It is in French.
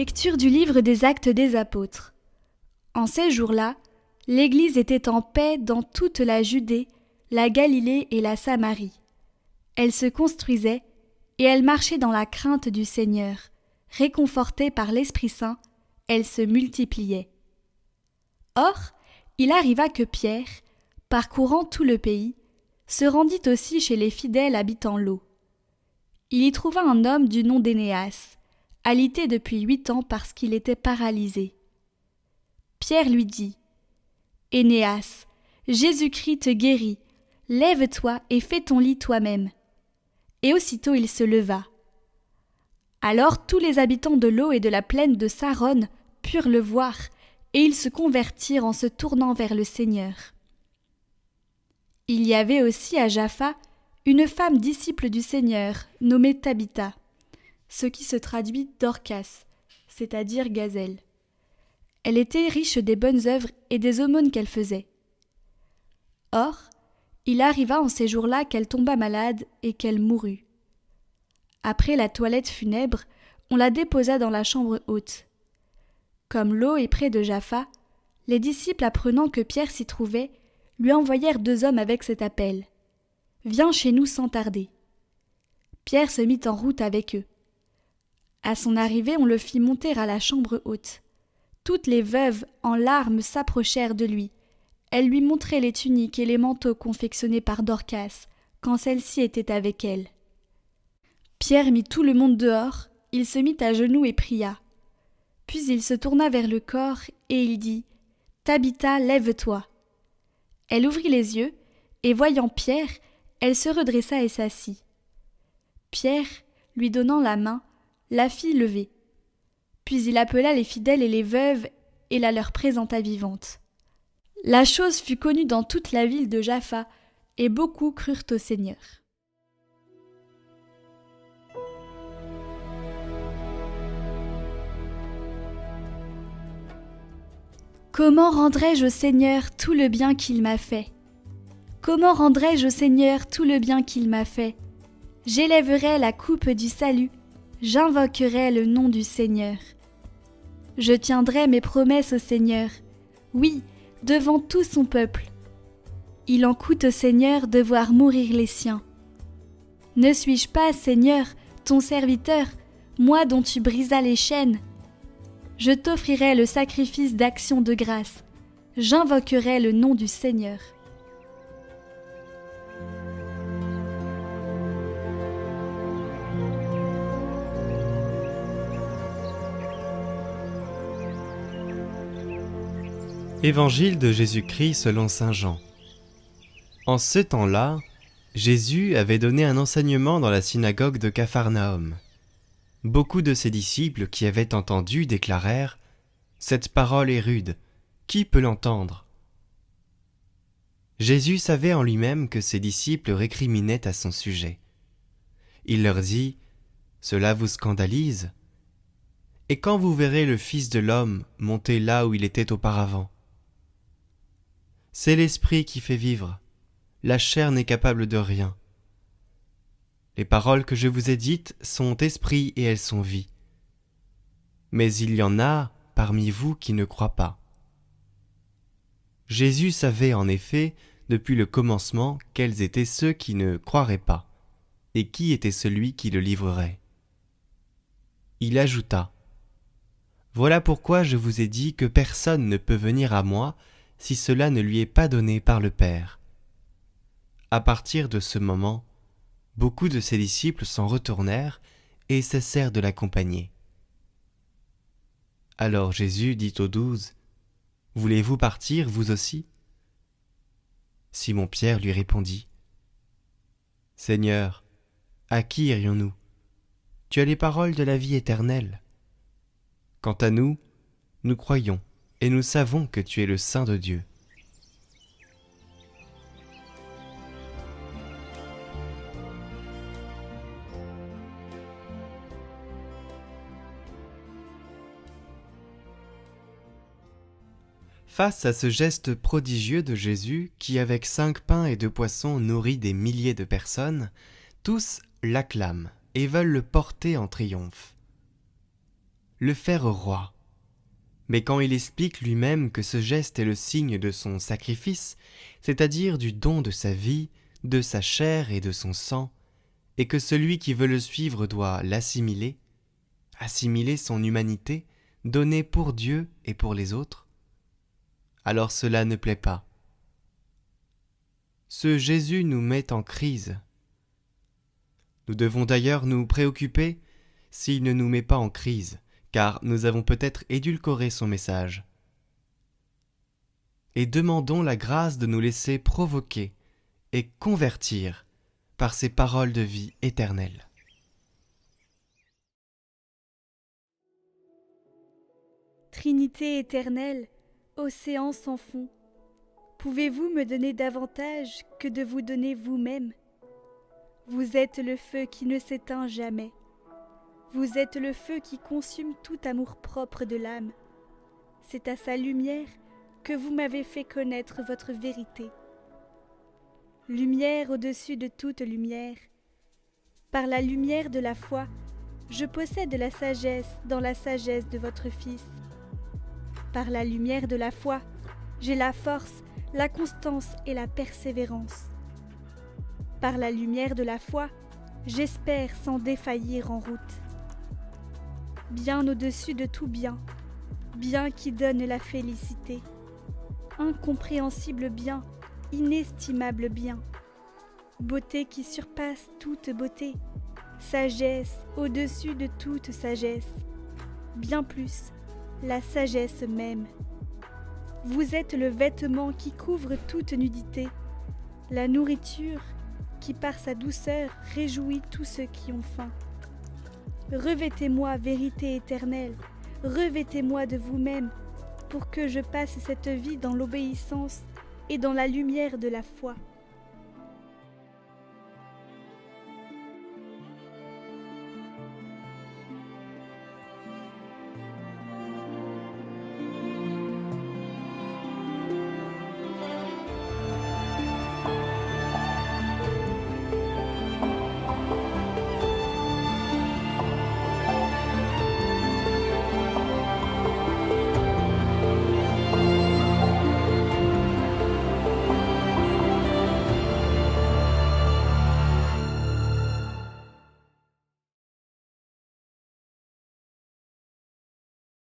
Lecture du livre des Actes des Apôtres. En ces jours-là, l'Église était en paix dans toute la Judée, la Galilée et la Samarie. Elle se construisait et elle marchait dans la crainte du Seigneur. Réconfortée par l'Esprit Saint, elle se multipliait. Or, il arriva que Pierre, parcourant tout le pays, se rendit aussi chez les fidèles habitant l'eau. Il y trouva un homme du nom d'Énéas, alité depuis 8 ans parce qu'il était paralysé. Pierre lui dit : « Énéas, Jésus-Christ te guérit, lève-toi et fais ton lit toi-même. » Et aussitôt il se leva. Alors tous les habitants de l'eau et de la plaine de Saron purent le voir, et ils se convertirent en se tournant vers le Seigneur. Il y avait aussi à Jaffa une femme disciple du Seigneur, nommée Tabitha, ce qui se traduit Dorcas, c'est-à-dire gazelle. Elle était riche des bonnes œuvres et des aumônes qu'elle faisait. Or, il arriva en ces jours-là qu'elle tomba malade et qu'elle mourut. Après la toilette funèbre, on la déposa dans la chambre haute. Comme l'eau est près de Jaffa, les disciples, apprenant que Pierre s'y trouvait, lui envoyèrent 2 hommes avec cet appel : « Viens chez nous sans tarder. » Pierre se mit en route avec eux. À son arrivée, on le fit monter à la chambre haute. Toutes les veuves, en larmes, s'approchèrent de lui. Elles lui montraient les tuniques et les manteaux confectionnés par Dorcas, quand celle-ci était avec elle. Pierre mit tout le monde dehors, il se mit à genoux et pria. Puis il se tourna vers le corps et il dit : « Tabitha, lève-toi. » Elle ouvrit les yeux, et voyant Pierre, elle se redressa et s'assit. Pierre, lui donnant la main, la fit lever. Puis il appela les fidèles et les veuves et la leur présenta vivante. La chose fut connue dans toute la ville de Jaffa, et beaucoup crurent au Seigneur. Comment rendrai-je au Seigneur tout le bien qu'il m'a fait ? Comment rendrai-je au Seigneur tout le bien qu'il m'a fait ? J'élèverai la coupe du salut, j'invoquerai le nom du Seigneur. Je tiendrai mes promesses au Seigneur, oui, devant tout son peuple. Il en coûte au Seigneur de voir mourir les siens. Ne suis-je pas, Seigneur, ton serviteur, moi dont tu brisas les chaînes ? Je t'offrirai le sacrifice d'action de grâce, j'invoquerai le nom du Seigneur. Évangile de Jésus-Christ selon saint Jean. En ce temps-là, Jésus avait donné un enseignement dans la synagogue de Capharnaüm. Beaucoup de ses disciples qui avaient entendu déclarèrent : « Cette parole est rude, qui peut l'entendre ?» Jésus savait en lui-même que ses disciples récriminaient à son sujet. Il leur dit : « Cela vous scandalise ? Et quand vous verrez le Fils de l'homme monter là où il était auparavant ? C'est l'esprit qui fait vivre, la chair n'est capable de rien. Les paroles que je vous ai dites sont esprit et elles sont vie. Mais il y en a parmi vous qui ne croient pas. » Jésus savait en effet, depuis le commencement, quels étaient ceux qui ne croiraient pas, et qui était celui qui le livrerait. Il ajouta : « Voilà pourquoi je vous ai dit que personne ne peut venir à moi si cela ne lui est pas donné par le Père. » À partir de ce moment, beaucoup de ses disciples s'en retournèrent et cessèrent de l'accompagner. Alors Jésus dit aux 12 : « Voulez-vous partir, vous aussi ?» Simon-Pierre lui répondit : « Seigneur, à qui irions-nous ? Tu as les paroles de la vie éternelle. Quant à nous, nous croyons et nous savons que tu es le Saint de Dieu. » Face à ce geste prodigieux de Jésus qui, avec 5 pains et 2 poissons, nourrit des milliers de personnes, tous l'acclament et veulent le porter en triomphe. le faire roi. Mais quand il explique lui-même que ce geste est le signe de son sacrifice, c'est-à-dire du don de sa vie, de sa chair et de son sang, et que celui qui veut le suivre doit l'assimiler, assimiler son humanité, donnée pour Dieu et pour les autres, alors cela ne plaît pas. Ce Jésus nous met en crise. Nous devons d'ailleurs nous préoccuper s'il ne nous met pas en crise, car nous avons peut-être édulcoré son message. Et demandons la grâce de nous laisser provoquer et convertir par ces paroles de vie éternelle. Trinité éternelle, océan sans fond, pouvez-vous me donner davantage que de vous donner vous-même ? Vous êtes le feu qui ne s'éteint jamais. Vous êtes le feu qui consume tout amour-propre de l'âme. C'est à sa lumière que vous m'avez fait connaître votre vérité. Lumière au-dessus de toute lumière. Par la lumière de la foi, je possède la sagesse dans la sagesse de votre Fils. Par la lumière de la foi, j'ai la force, la constance et la persévérance. Par la lumière de la foi, j'espère sans défaillir en route. Bien au-dessus de tout bien, bien qui donne la félicité, incompréhensible bien, inestimable bien, beauté qui surpasse toute beauté, sagesse au-dessus de toute sagesse, bien plus, la sagesse même. Vous êtes le vêtement qui couvre toute nudité, la nourriture qui par sa douceur réjouit tous ceux qui ont faim. Revêtez-moi, vérité éternelle, revêtez-moi de vous-même, pour que je passe cette vie dans l'obéissance et dans la lumière de la foi.